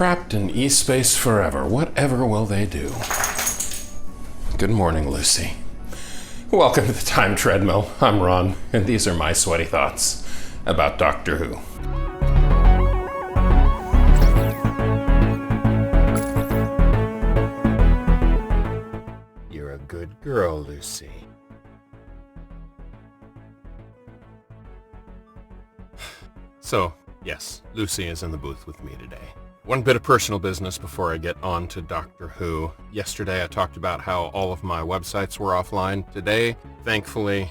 trapped in E-space forever. Whatever will they do? Good morning, Lucy. Welcome to the Time Treadmill. I'm Ron, and these are my sweaty thoughts about Doctor Who. You're a good girl, Lucy. So, yes, Lucy is in the booth with me today. One bit of personal business before I get on to Doctor Who. Yesterday I talked about how all of my websites were offline. Today, thankfully,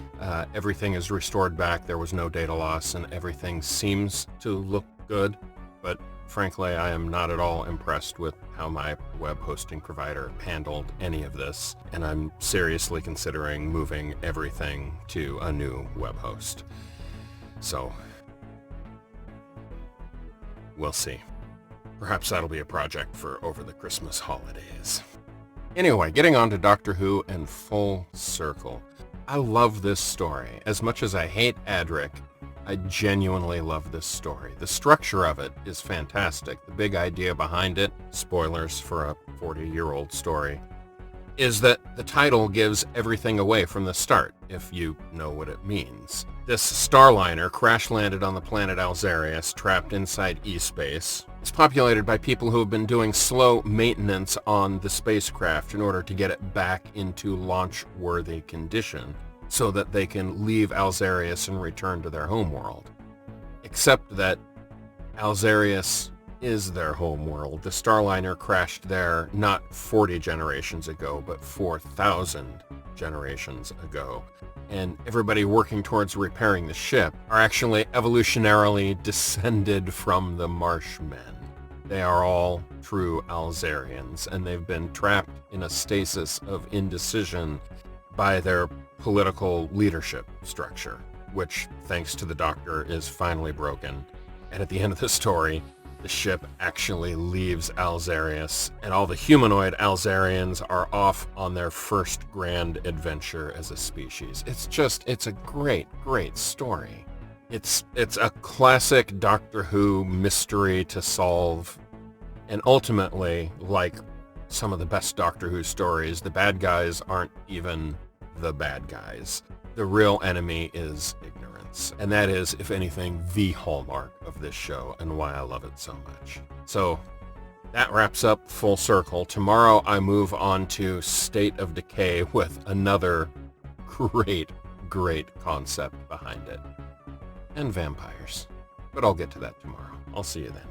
everything is restored back. There was no data loss and everything seems to look good. But frankly, I am not at all impressed with how my web hosting provider handled any of this. And I'm seriously considering moving everything to a new web host. So, we'll see. Perhaps that'll be a project for over the Christmas holidays. Anyway, getting on to Doctor Who and Full Circle. I love this story. As much as I hate Adric, I genuinely love this story. The structure of it is fantastic. The big idea behind it, spoilers for a 40-year-old story, is that the title gives everything away from the start, if you know what it means. This starliner crash-landed on the planet Alzarius, trapped inside E-space. It's populated by people who have been doing slow maintenance on the spacecraft in order to get it back into launch-worthy condition, so that they can leave Alzarius and return to their homeworld. Except that Alzarius is their homeworld. The starliner crashed there not 40 generations ago, but 4,000 generations ago. And everybody working towards repairing the ship are actually evolutionarily descended from the Marshmen. They are all true Alzarians, and they've been trapped in a stasis of indecision by their political leadership structure, which, thanks to the Doctor, is finally broken. And at the end of the story, the ship actually leaves Alzarius, and all the humanoid Alzarians are off on their first grand adventure as a species. It's a great, great story. It's a classic Doctor Who mystery to solve, and ultimately, like some of the best Doctor Who stories, the bad guys aren't even the bad guys. The real enemy is ignorance. And that is, if anything, the hallmark of this show and why I love it so much. So that wraps up Full Circle. Tomorrow I move on to State of Decay with another great, great concept behind it. And vampires. But I'll get to that tomorrow. I'll see you then.